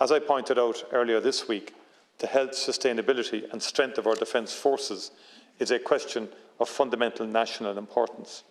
As I pointed out earlier this week, the health, sustainability and strength of our defence forces is a question of fundamental national importance,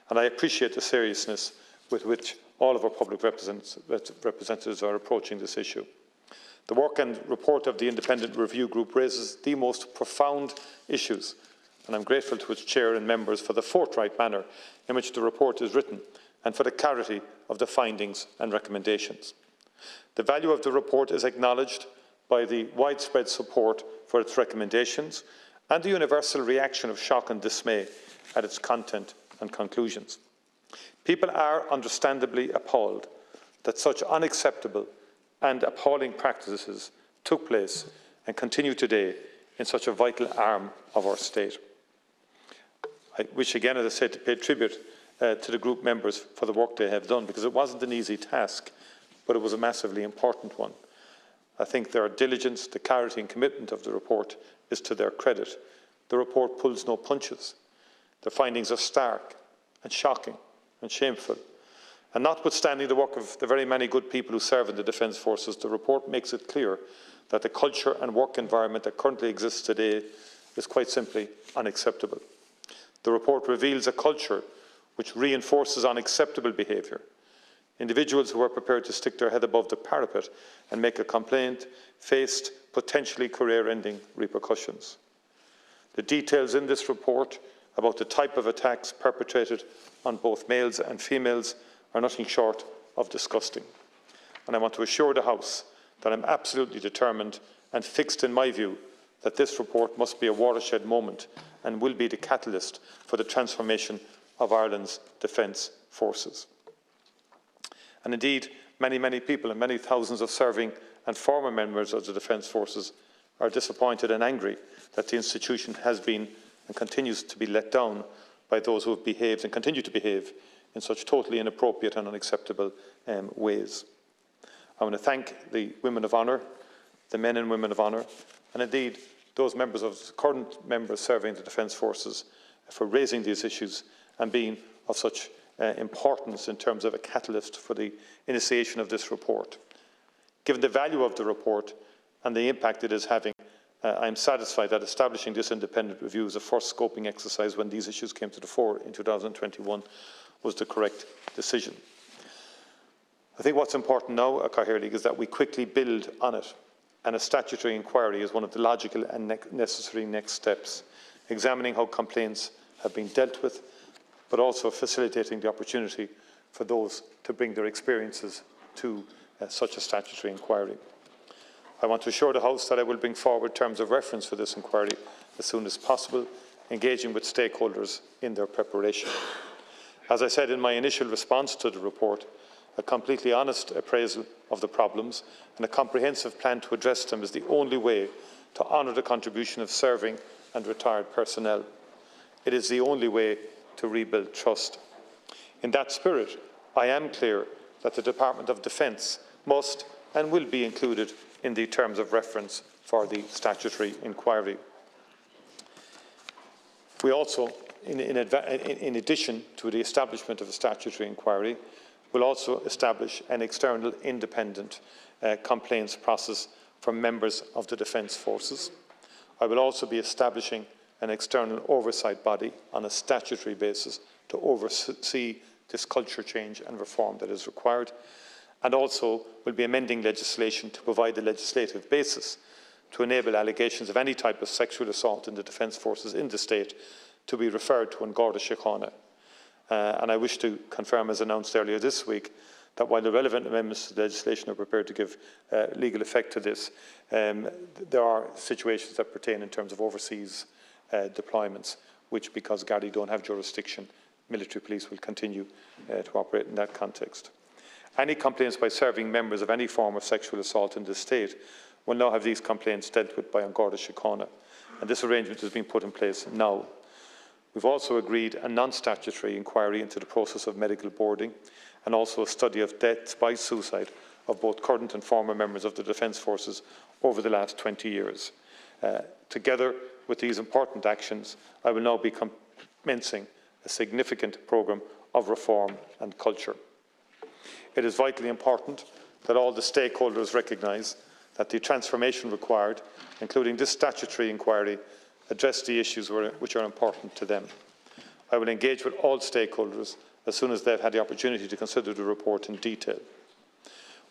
and I appreciate the seriousness with which all of our public representatives are approaching this issue. The work and report of the Independent Review Group raises the most profound issues, and I am grateful to its chair and members for the forthright manner in which the report is written and for the clarity of the findings and recommendations. The value of the report is acknowledged by the widespread support for its recommendations and the universal reaction of shock and dismay at its content and conclusions. People are understandably appalled that such unacceptable and appalling practices took place and continue today in such a vital arm of our state. I wish again, as I said, to pay tribute to the group members for the work they have done, because it wasn't an easy task, but it was a massively important one. I think their diligence, the clarity and commitment of the report is to their credit. The report pulls no punches. The findings are stark and shocking and shameful. And notwithstanding the work of the very many good people who serve in the Defence Forces, the report makes it clear that the culture and work environment that currently exists today is quite simply unacceptable. The report reveals a culture which reinforces unacceptable behaviour. Individuals who are prepared to stick their head above the parapet and make a complaint faced potentially career-ending repercussions. The details in this report about the type of attacks perpetrated on both males and females are nothing short of disgusting. And I want to assure the House that I am absolutely determined and fixed in my view that this report must be a watershed moment and will be the catalyst for the transformation of Ireland's defence forces. And indeed, many people and many thousands of serving and former members of the Defence Forces are disappointed and angry that the institution has been and continues to be let down by those who have behaved and continue to behave in such totally inappropriate and unacceptable ways. I want to thank the women of honour, the men and women of honour, and indeed those members of current members serving the Defence Forces for raising these issues and being of such importance in terms of a catalyst for the initiation of this report. Given the value of the report and the impact it is having, I am satisfied that establishing this independent review as a first scoping exercise when these issues came to the fore in 2021 was the correct decision. I think what's important now, Cathaoirligh, is that we quickly build on it, and a statutory inquiry is one of the logical and necessary next steps, examining how complaints have been dealt with, but also facilitating the opportunity for those to bring their experiences to such a statutory inquiry. I want to assure the House that I will bring forward terms of reference for this inquiry as soon as possible, engaging with stakeholders in their preparation. As I said in my initial response to the report, a completely honest appraisal of the problems and a comprehensive plan to address them is the only way to honour the contribution of serving and retired personnel. It is the only way to rebuild trust. In that spirit, I am clear that the Department of Defence must and will be included in the terms of reference for the statutory inquiry. We also, in addition to the establishment of a statutory inquiry, will also establish an external independent complaints process for members of the Defence Forces. I will also be establishing an external oversight body on a statutory basis to oversee this culture change and reform that is required, and also will be amending legislation to provide the legislative basis to enable allegations of any type of sexual assault in the Defence Forces in the state to be referred to an Garda Síochána. And I wish to confirm, as announced earlier this week, that while the relevant amendments to the legislation are prepared to give legal effect to this, there are situations that pertain in terms of overseas deployments, which, because Gardaí don't have jurisdiction, military police will continue to operate in that context. Any complaints by serving members of any form of sexual assault in the state will now have these complaints dealt with by an Garda Síochána, and this arrangement has been put in place now. We've also agreed a non-statutory inquiry into the process of medical boarding and also a study of deaths by suicide of both current and former members of the Defence Forces over the last 20 years. Together with these important actions, I will now be commencing a significant programme of reform and culture. It is vitally important that all the stakeholders recognise that the transformation required, including this statutory inquiry, address the issues which are important to them. I will engage with all stakeholders as soon as they have had the opportunity to consider the report in detail.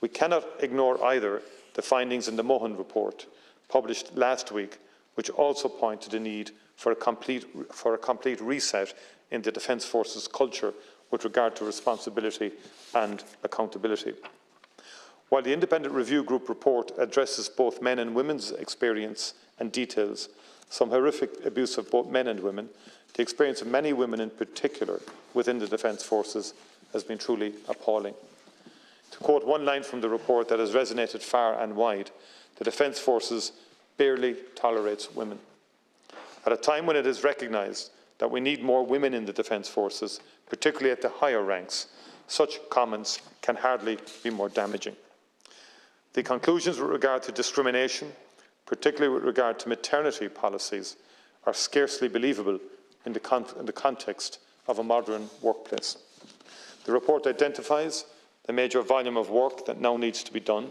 We cannot ignore either the findings in the Mohan report, published last week, which also point to the need for a complete reset in the Defence Forces culture with regard to responsibility and accountability. While the Independent Review Group report addresses both men and women's experience and details some horrific abuse of both men and women, the experience of many women in particular within the Defence Forces has been truly appalling. To quote one line from the report that has resonated far and wide, the Defence Forces barely tolerates women. At a time when it is recognised that we need more women in the Defence Forces, particularly at the higher ranks, such comments can hardly be more damaging. The conclusions with regard to discrimination, particularly with regard to maternity policies, are scarcely believable in the context of a modern workplace. The report identifies the major volume of work that now needs to be done,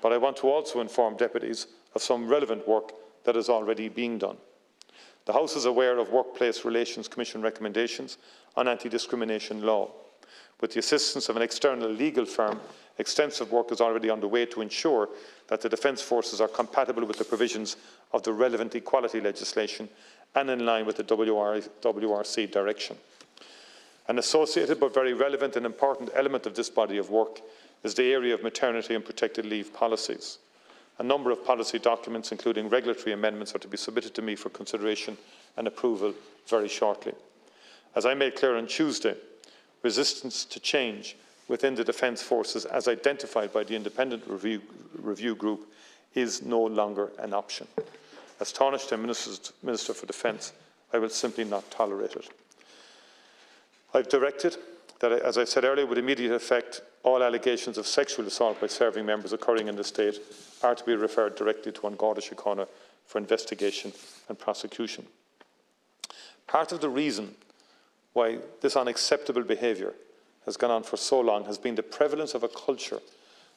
but I want to also inform deputies of some relevant work that is already being done. The House is aware of Workplace Relations Commission recommendations on anti-discrimination law. With the assistance of an external legal firm, extensive work is already underway to ensure that the Defence Forces are compatible with the provisions of the relevant equality legislation and in line with the WRC direction. An associated but very relevant and important element of this body of work is the area of maternity and protected leave policies. A number of policy documents, including regulatory amendments, are to be submitted to me for consideration and approval very shortly. As I made clear on Tuesday, resistance to change within the Defence Forces, as identified by the Independent Review Group, is no longer an option. As Tánaiste Minister for Defence, I will simply not tolerate it. I've directed that, as I said earlier, with immediate effect, all allegations of sexual assault by serving members occurring in the state are to be referred directly to An Garda Síochána for investigation and prosecution. Part of the reason why this unacceptable behaviour has gone on for so long has been the prevalence of a culture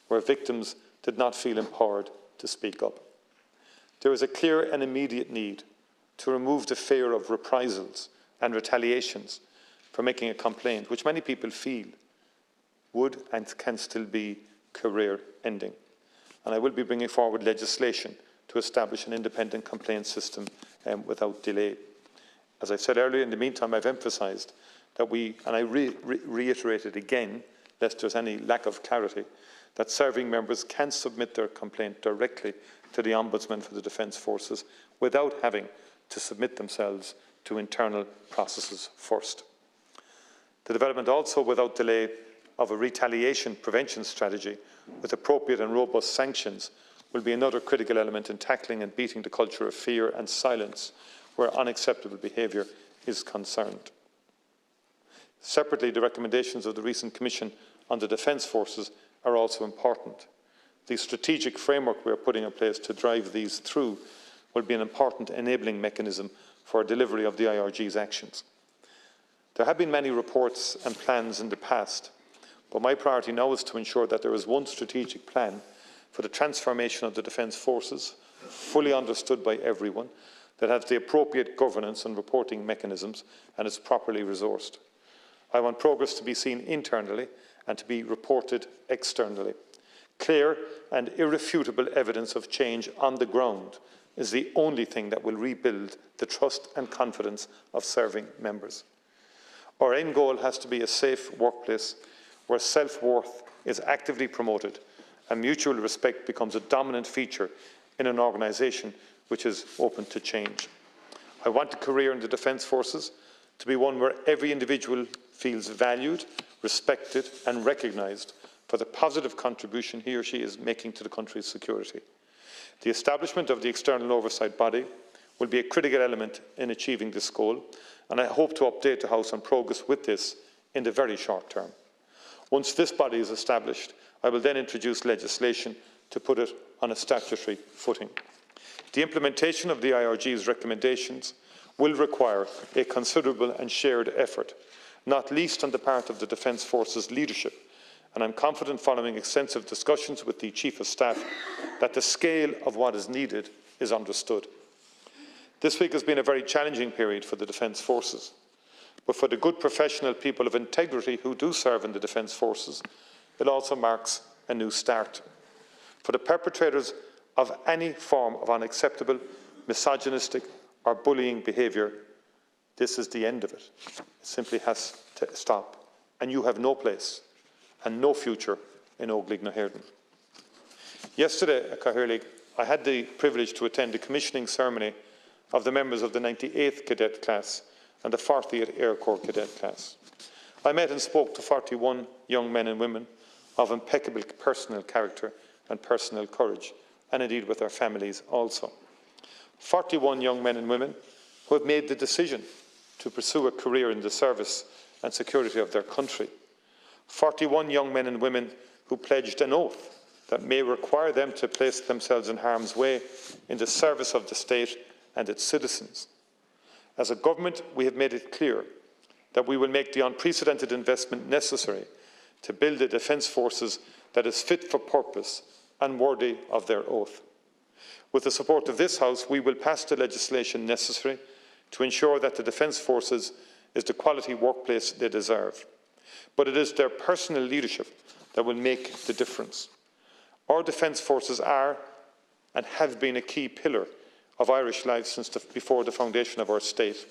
where victims did not feel empowered to speak up. There is a clear and immediate need to remove the fear of reprisals and retaliations for making a complaint, which many people feel would and can still be career-ending. And I will be bringing forward legislation to establish an independent complaint system without delay. As I said earlier, in the meantime, I've emphasised that and I reiterate it again, lest there's any lack of clarity, that serving members can submit their complaint directly to the Ombudsman for the Defence Forces without having to submit themselves to internal processes first. The development also, without delay, of a retaliation prevention strategy with appropriate and robust sanctions will be another critical element in tackling and beating the culture of fear and silence where unacceptable behaviour is concerned. Separately, the recommendations of the recent Commission on the Defence Forces are also important. The strategic framework we are putting in place to drive these through will be an important enabling mechanism for delivery of the IRG's actions. There have been many reports and plans in the past, but my priority now is to ensure that there is one strategic plan for the transformation of the Defence Forces, fully understood by everyone, that has the appropriate governance and reporting mechanisms and is properly resourced. I want progress to be seen internally and to be reported externally. Clear and irrefutable evidence of change on the ground is the only thing that will rebuild the trust and confidence of serving members. Our end goal has to be a safe workplace where self-worth is actively promoted and mutual respect becomes a dominant feature in an organisation which is open to change. I want a career in the Defence Forces to be one where every individual feels valued, respected and recognised for the positive contribution he or she is making to the country's security. The establishment of the external oversight body will be a critical element in achieving this goal, and I hope to update the House on progress with this in the very short term. Once this body is established, I will then introduce legislation to put it on a statutory footing. The implementation of the IRG's recommendations will require a considerable and shared effort, not least on the part of the Defence Forces leadership, and I'm confident, following extensive discussions with the Chief of Staff, that the scale of what is needed is understood. This week has been a very challenging period for the Defence Forces, but for the good professional people of integrity who do serve in the Defence Forces, it also marks a new start. For the perpetrators of any form of unacceptable, misogynistic or bullying behaviour, this is the end of it. It simply has to stop. And you have no place and no future in Óglaigh na hÉirdean. Yesterday at Cathaoirleach, I had the privilege to attend the commissioning ceremony of the members of the 98th Cadet Class and the 40th Air Corps Cadet Class. I met and spoke to 41 young men and women of impeccable personal character and personal courage, and indeed with their families also. 41 young men and women who have made the decision to pursue a career in the service and security of their country. 41 young men and women who pledged an oath that may require them to place themselves in harm's way in the service of the state and its citizens. As a government, we have made it clear that we will make the unprecedented investment necessary to build a defence forces that is fit for purpose and worthy of their oath. With the support of this House, we will pass the legislation necessary to ensure that the Defence Forces is the quality workplace they deserve. But it is their personal leadership that will make the difference. Our Defence Forces are and have been a key pillar of Irish life since before the foundation of our state.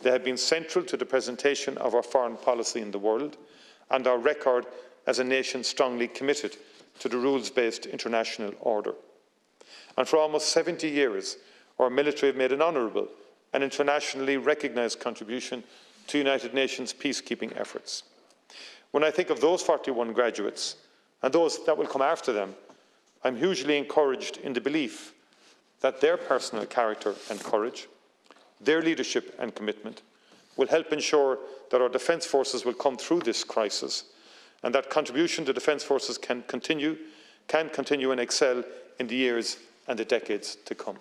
They have been central to the presentation of our foreign policy in the world and our record as a nation strongly committed to the rules-based international order. And for almost 70 years, our military have made an honourable and internationally recognised contribution to United Nations peacekeeping efforts. When I think of those 41 graduates and those that will come after them, I'm hugely encouraged in the belief that their personal character and courage, their leadership and commitment will help ensure that our Defence Forces will come through this crisis and that contribution to Defence Forces can continue and excel in the years and the decades to come.